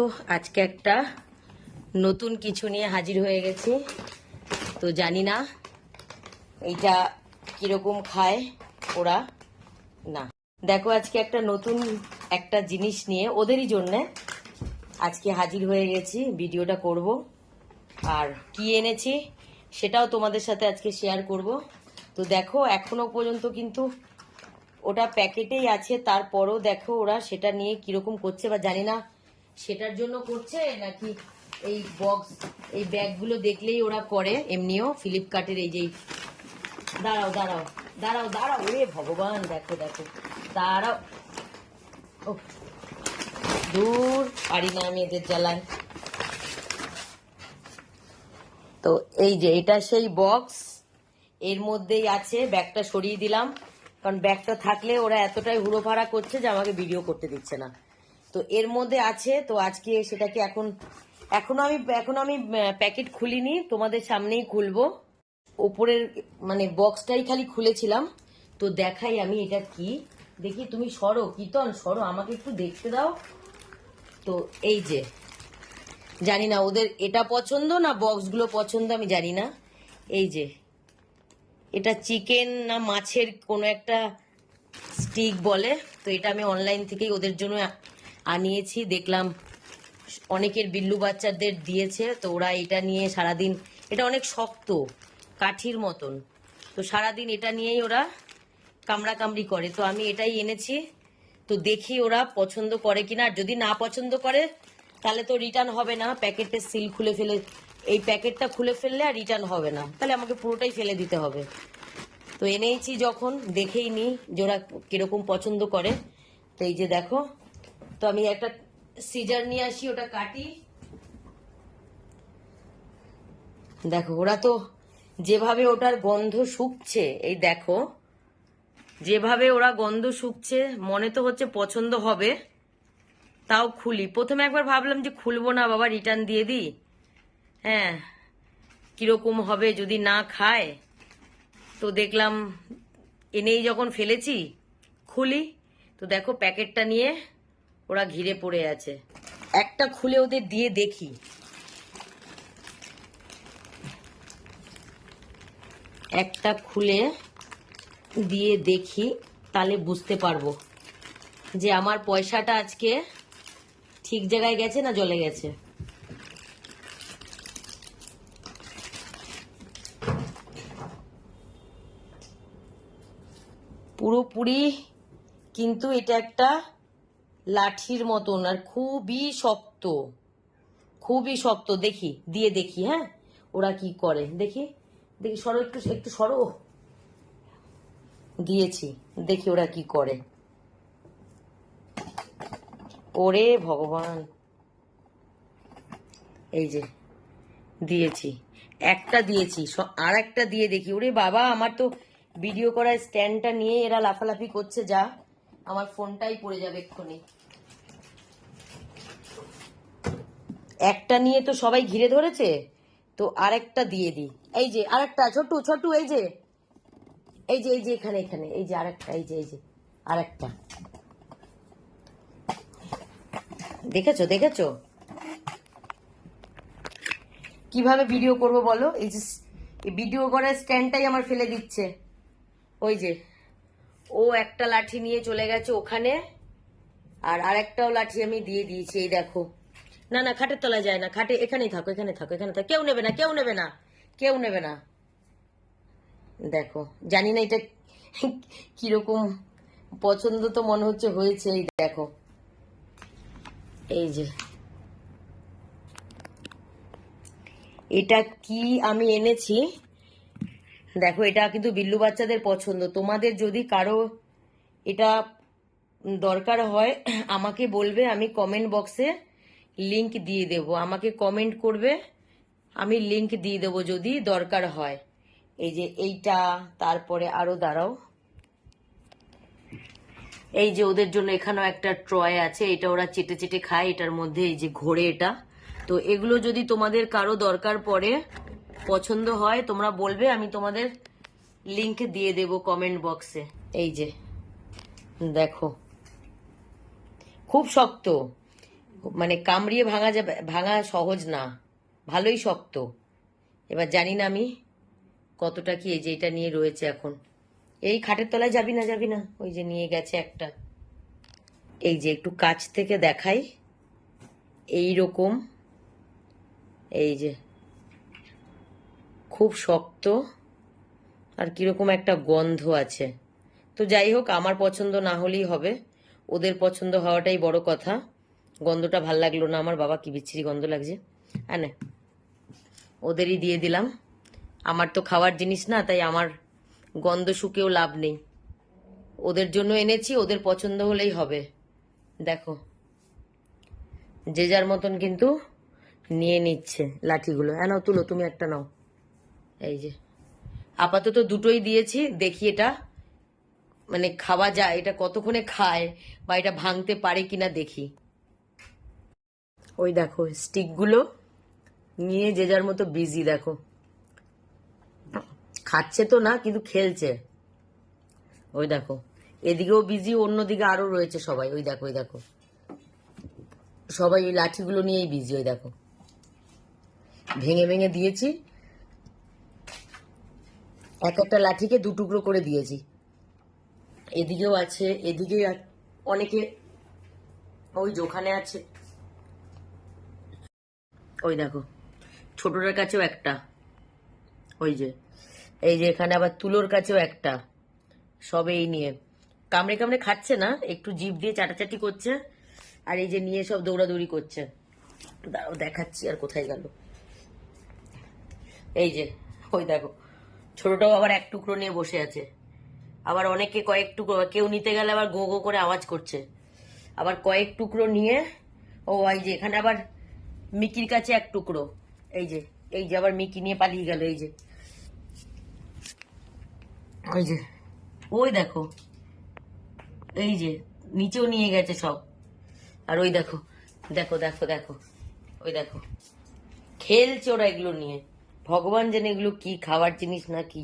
দেখো আজকে একটা নতুন কিছু নিয়ে হাজির হয়ে গেছি। তো জানি না এইটা কিরকম খায় ওরা। না দেখো আজকে একটা নতুন একটা জিনিস নিয়ে ওদেরই জন্য আজকে হাজির হয়ে গেছি, ভিডিওটা করব। আর কি এনেছি সেটাও তোমাদের সাথে আজকে শেয়ার করব। তো দেখো এখনো পর্যন্ত কিন্তু ওটা প্যাকেটেই আছে, তারপরও দেখো ওরা সেটা নিয়ে কিরকম করছে, বা জানি না সেটার জন্য করছে নাকি এই বক্স এই ব্যাগগুলো দেখলেই ওরা করে। এমনিও ফ্লিপকার্টের এই যে দাঁড়াও দাঁড়াও দাঁড়াও দাঁড়াও, ওরে ভগবান দেখো দেখো দাঁড়াও, ও দূর পারি না আমি এদের জ্বালায়। তো এই যে এটা সেই বক্স, এর মধ্যেই আছে। ব্যাগটা সরিয়ে দিলাম কারণ ব্যাগটা থাকলে ওরা এতটাই হুড়োফাড়া করছে যে আমাকে ভিডিও করতে দিচ্ছে না। তো এর মধ্যে আছে, তো আজকে সেটাকে এখনো আমি প্যাকেট খুলিনি, তোমাদের সামনেই খুলবো। ওপরের মানে বক্সটাই খালি খুলেছিলাম। তো দেখাই আমি এটা কি, দেখি তুমি সরো কীর্তন সরো, আমাকে একটু দেখতে দাও। তো এই যে জানি না ওদের এটা পছন্দ না বক্সগুলো পছন্দ, আমি জানি না। এই যে এটা চিকেন না মাছের কোনো একটা স্টিক বলে। তো এটা আমি অনলাইন থেকেই ওদের জন্য আনিয়েছি, দেখলাম অনেকের বিল্লু বাচ্চাদের দিয়েছে। তো ওরা এটা নিয়ে সারাদিন, এটা অনেক শক্ত কাঠির মতন, তো সারাদিন এটা নিয়েই ওরা কামড়াকামড়ি করে। তো আমি এটাই এনেছি, তো দেখি ওরা পছন্দ করে কিনা। আর যদি না পছন্দ করে তাহলে তো রিটার্ন হবে না, প্যাকেটের সিল খুলে ফেলে এই প্যাকেটটা খুলে ফেললে আর রিটার্ন হবে না, তাহলে আমাকে পুরোটাই ফেলে দিতে হবে। তো এনেইছি যখন দেখেই নি যে ওরা কিরকম পছন্দ করে। তো এই যে দেখো, তো আমি একটা সিজার নিয়ে আসি, ওটা কাটি। দেখো ওরা তো যেভাবে ওটার গন্ধ শুকছে, এই দেখো যেভাবে ওরা গন্ধ শুকছে, মনে তো হচ্ছে পছন্দ হবে। তাও খুলি, প্রথমে একবার ভাবলাম যে খুলবো না বাবা, রিটার্ন দিয়ে দিই। হ্যাঁ কিরকম হবে যদি না খায়। তো দেখলাম এনেই যখন ফেলেছি খুলি, তো দেখো প্যাকেটটা নিয়ে ওরা ঘিরে পড়ে আছে। একটা খুলে ওদের দিয়ে দেখি, একটা খুলে দিয়ে দেখি, তাহলে বুঝতে পারবো যে আমার পয়সাটা আজকে ঠিক জায়গায় গেছে না জলে গেছে। পুরোপুরি কিন্তু এটা একটা লাঠির মতন, আর খুবই শক্ত, খুবই শক্ত। দেখি দিয়ে দেখি, হ্যাঁ ওরা কি করে দেখি। দেখি সরো একটু একটু সরো, দিয়েছি দেখি ওরা কি করে। ওরে ভগবান, এই যে দিয়েছি, একটা দিয়েছি, আর একটা দিয়ে দেখি। ওরে বাবা, আমার তো ভিডিও করার স্ট্যান্ডটা নিয়ে এরা লাফালাফি করছে, যা আমার ফোনটাই পড়ে যাবে এক্ষুনি। একটা নিয়ে তো সবাই ঘিরে ধরেছে, তো আরেকটা দিয়ে দিই। এই যে আরেকটা ছোট্ট ছোট্ট, এই যে এই যে এই যে এখানে এখানে এই যে আরেকটা, এই যে আরেকটা, দেখেছো দেখেছো কিভাবে ভিডিও করব বলো। এই যে ভিডিও করার স্ট্যান্ডটাই আমার ফেলে দিচ্ছে। ওই যে ও একটা লাঠি নিয়ে চলে গেছে ওখানে, আর আরেকটাও লাঠি আমি দিয়ে দিয়েছি। এই দেখো, না না খাটের তলায় যায় না, খাটে এখানেই থাকো এখানে থাকো এখানে থাকো, কেউ নেবে না কেউ নেবে না কেউ নেবে না। দেখো জানি না এটা কিরকম পছন্দ, তো মনে হচ্ছে হয়েছে। এই দেখো এই যে এটা কি আমি এনেছি, দেখো এটা কিন্তু বিল্লু বাচ্চাদের পছন্দ। তোমাদের যদি কারো এটা দরকার হয় আমাকে বলবে, আমি কমেন্ট বক্সে লিংক দিয়ে দেব, আমাকে কমেন্ট করবে, আমি লিংক দিয়ে দেবো যদি দরকার হয়। এই যে এইটা, তারপরে আরো দাঁড়াও, এই যে ওদের জন্য এখানেও একটা ট্রয় আছে, এটা ওরা চেটে চেটে খায়, এটার মধ্যে এই যে ঘোরে এটা। তো এগুলো যদি তোমাদের কারো দরকার পড়ে, পছন্দ হয়, তোমরা বলবে, আমি তোমাদের লিংক দিয়ে দেব কমেন্ট বক্সে। এই যে দেখো খুব শক্ত, মানে কামড়িয়ে ভাঙা যাবে, ভাঙা সহজ না, ভালোই শক্ত। এবার জানি না আমি কতটা কি। এই যে এটা নিয়ে রয়েছে এখন, এই খাটের তলায় যাবি না, যাবি না, ওই যে নিয়ে গেছে একটা। এই যে একটু কাছ থেকে দেখাই, এই রকম, এই যে খুব শক্ত আর কিরকম একটা গন্ধ আছে। তো যাই হোক, আমার পছন্দ না হলেই হবে, ওদের পছন্দ হওয়াটাই বড় কথা। গন্ধটা ভাল লাগলো না আমার, বাবা কি বিচ্ছিরি গন্ধ লাগছে। হ্যাঁ, ওদেরই দিয়ে দিলাম, আমার তো খাওয়ার জিনিস না, তাই আমার গন্ধ শুকেও লাভ নেই। ওদের জন্য এনেছি, ওদের পছন্দ হলেই হবে। দেখো, যে যার মতন কিন্তু নিয়ে নিচ্ছে লাঠিগুলো। হ্যাঁ নাও, তুলো, তুমি একটা নাও। এই যে আপাতত দুটোই দিয়েছি, দেখি এটা মানে খাওয়া যায়, এটা কতক্ষণে খায় বা এটা ভাঙতে পারে কিনা দেখি। ওই দেখো স্টিকগুলো নিয়ে যে যার মতো বিজি, দেখো খাচ্ছে তো না কিন্তু খেলছে। ওই দেখো এদিকেও বিজি, অন্যদিকে আরো রয়েছে সবাই। ওই দেখো, ওই দেখো সবাই ওই লাঠিগুলো নিয়েই বিজি। ওই দেখো ভেঙে ভেঙে দিয়েছি, এক একটা লাঠিকে দু টুকরো করে দিয়েছি। এদিকেও আছে, এদিকে অনেকে, ওই যে ওখানে আছে, ওই দেখো ছোটটার কাছেও একটা, ওই যে, এই যে এখানে আবার তুলোর কাছেও একটা। সব এই নিয়ে কামড়ে কামড়ে খাচ্ছে না, একটু জিভ দিয়ে চাটাচাটি করছে, আর এই যে নিয়ে সব দৌড়াদৌড়ি করছে। দাঁড়াও দেখাচ্ছি, আর কোথায় গেল। এই যে ওই দেখো ছোটটাও আবার এক টুকরো নিয়ে বসে আছে। আবার অনেকে কয়েক টুকরো, কেউ নিতে গেলে আবার গো গো করে আওয়াজ করছে। আবার কয়েক টুকরো নিয়ে, ও এই যে এখানে আবার মিকির কাছে এক টুকরো। এই যে, এই যে আবার মিকি নিয়ে পালিয়ে গেল। এই যে, ওই যে, ওই দেখো, এই যে নিচেও নিয়ে গেছে সব। আর ওই দেখো, দেখো দেখো দেখো, ওই দেখো খেলছে ওরা এগুলো নিয়ে। ভগবান জানে এগুলো কি খাওয়ার জিনিস না কি।